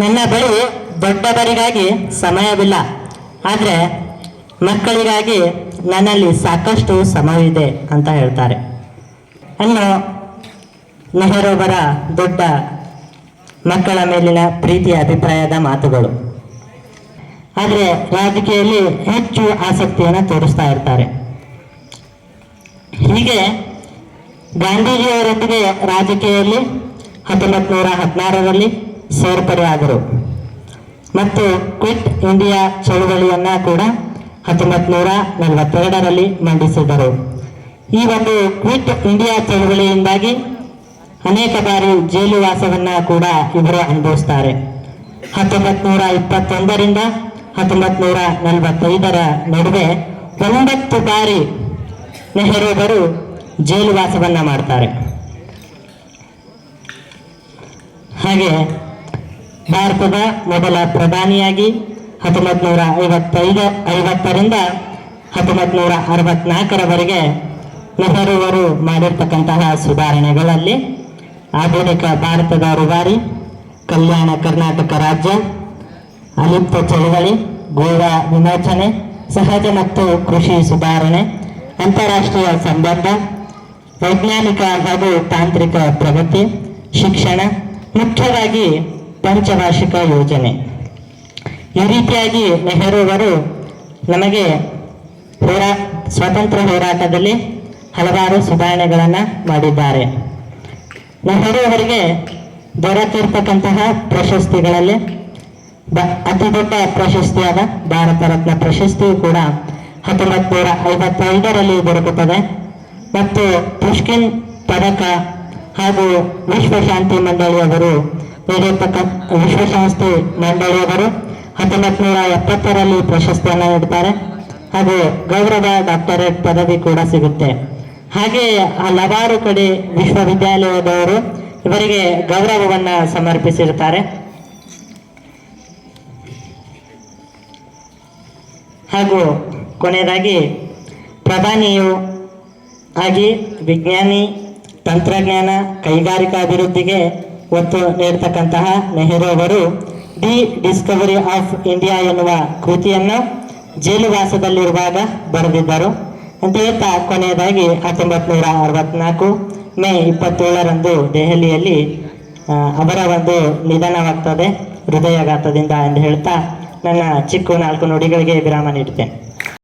ನನ್ನ ಬಳಿ ದೊಡ್ಡವರಿಗಾಗಿ ಸಮಯವಿಲ್ಲ, ಆದರೆ ಮಕ್ಕಳಿಗಾಗಿ ನನ್ನಲ್ಲಿ ಸಾಕಷ್ಟು ಸಮಯವಿದೆ ಅಂತ ಹೇಳ್ತಾರೆ. ಇನ್ನು ನೆಹರೂವರ ದೊಡ್ಡ ಮಕ್ಕಳ ಮೇಲಿನ ಪ್ರೀತಿಯ ಅಭಿಪ್ರಾಯದ ಮಾತುಗಳು. ಆದರೆ ರಾಜಕೀಯದಲ್ಲಿ ಹೆಚ್ಚು ಆಸಕ್ತಿಯನ್ನು ತೋರಿಸ್ತಾ ಇರ್ತಾರೆ. ಹೀಗೆ ಗಾಂಧೀಜಿಯವರೊಂದಿಗೆ ರಾಜಕೀಯದಲ್ಲಿ 1916ರಲ್ಲಿ ಸೇರ್ಪಡೆಯಾದರು ಮತ್ತು ಕ್ವಿಟ್ ಇಂಡಿಯಾ ಚಳುವಳಿಯನ್ನು ಕೂಡ 1942ರಲ್ಲಿ ಮಂಡಿಸಿದರು. ಈ ಒಂದು ಕ್ವಿಟ್ ಇಂಡಿಯಾ ಚಳುವಳಿಯಿಂದಾಗಿ ಅನೇಕ ಬಾರಿ ಜೈಲುವಾಸವನ್ನು ಕೂಡ ಇವರು ಅನುಭವಿಸ್ತಾರೆ. 1921ರಿಂದ 1945ರ ನಡುವೆ 9 ಬಾರಿ ನೆಹರೂವರು ಜೈಲುವಾಸವನ್ನು ಮಾಡ್ತಾರೆ. ಹಾಗೆ ಭಾರತದ ಮೊದಲ ಪ್ರಧಾನಿಯಾಗಿ 1950ರಿಂದ 1964ರವರೆಗೆ ನೆಹರೂವರು ಮಾಡಿರ್ತಕ್ಕಂತಹ ಸುಧಾರಣೆಗಳಲ್ಲಿ ಆಧುನಿಕ ಭಾರತದ ರೂವಾರಿ, ಕಲ್ಯಾಣ ಕರ್ನಾಟಕ ರಾಜ್ಯ, ಅಲಿಪ್ತ ಚಳವಳಿ, ಗೋವಾ ವಿಮೋಚನೆ, ಸಹಜ ಮತ್ತು ಕೃಷಿ ಸುಧಾರಣೆ, ಅಂತಾರಾಷ್ಟ್ರೀಯ ಸಂಬಂಧ, ವೈಜ್ಞಾನಿಕ ಹಾಗೂ ತಾಂತ್ರಿಕ ಪ್ರಗತಿ, ಶಿಕ್ಷಣ, ಮುಖ್ಯವಾಗಿ ಪಂಚವಾರ್ಷಿಕ ಯೋಜನೆ. ಈ ರೀತಿಯಾಗಿ ನೆಹರೂವರು ನಮಗೆ ಸ್ವಾತಂತ್ರ್ಯ ಹೋರಾಟದಲ್ಲಿ ಹಲವಾರು ಸುಧಾರಣೆಗಳನ್ನು ಮಾಡಿದ್ದಾರೆ. ನೆಹರು ಅವರಿಗೆ ದೊರೆತಿರ್ತಕ್ಕಂತಹ ಪ್ರಶಸ್ತಿಗಳಲ್ಲಿ ಅತಿ ದೊಡ್ಡ ಪ್ರಶಸ್ತಿಯಾದ ಭಾರತ ರತ್ನ ಪ್ರಶಸ್ತಿಯು ಕೂಡ 1955ರಲ್ಲಿ ದೊರಕುತ್ತದೆ ಮತ್ತು ಪುಷ್ಕಿನ್ ಪದಕ ಹಾಗೂ ವಿಶ್ವಶಾಂತಿ ಮಂಡಳಿಯವರು ವಿಶ್ವಸಂಸ್ಥೆ ಮಂಡಳಿಯವರು 1970ರಲ್ಲಿ ಪ್ರಶಸ್ತಿಯನ್ನು ನೀಡುತ್ತಾರೆ ಹಾಗೂ ಗೌರವ ಡಾಕ್ಟರೇಟ್ ಪದವಿ ಕೂಡ ಸಿಗುತ್ತೆ. ಹಾಗೆ ಹಲವಾರು ಕಡೆ ವಿಶ್ವವಿದ್ಯಾಲಯದವರು ಇವರಿಗೆ ಗೌರವವನ್ನು ಸಮರ್ಪಿಸಿರ್ತಾರೆ. ಹಾಗೂ ಕೊನೆಯದಾಗಿ ಪ್ರಧಾನಿಯು ಆಗಿ ವಿಜ್ಞಾನಿ, ತಂತ್ರಜ್ಞಾನ, ಕೈಗಾರಿಕಾ ಅಭಿವೃದ್ಧಿಗೆ ಒತ್ತು ನೀಡತಕ್ಕಂತಹ ನೆಹರು ಅವರು ದಿ ಡಿಸ್ಕವರಿ ಆಫ್ ಇಂಡಿಯಾ ಎನ್ನುವ ಕೃತಿಯನ್ನು ಜೈಲುವಾಸದಲ್ಲಿರುವಾಗ ಬರೆದಿದ್ದರು ಅಂತ ಹೇಳ್ತಾ ಕೊನೆಯದಾಗಿ 1964 ಮೇ 27ರಂದು ದೆಹಲಿಯಲ್ಲಿ ಅವರ ಒಂದು ನಿಧನವಾಗ್ತದೆ ಹೃದಯಾಘಾತದಿಂದ ಎಂದು ಹೇಳ್ತಾ ನನ್ನ ಚಿಕ್ಕ 4 ನುಡಿಗಳಿಗೆ ವಿರಾಮ ನೀಡುತ್ತೇನೆ.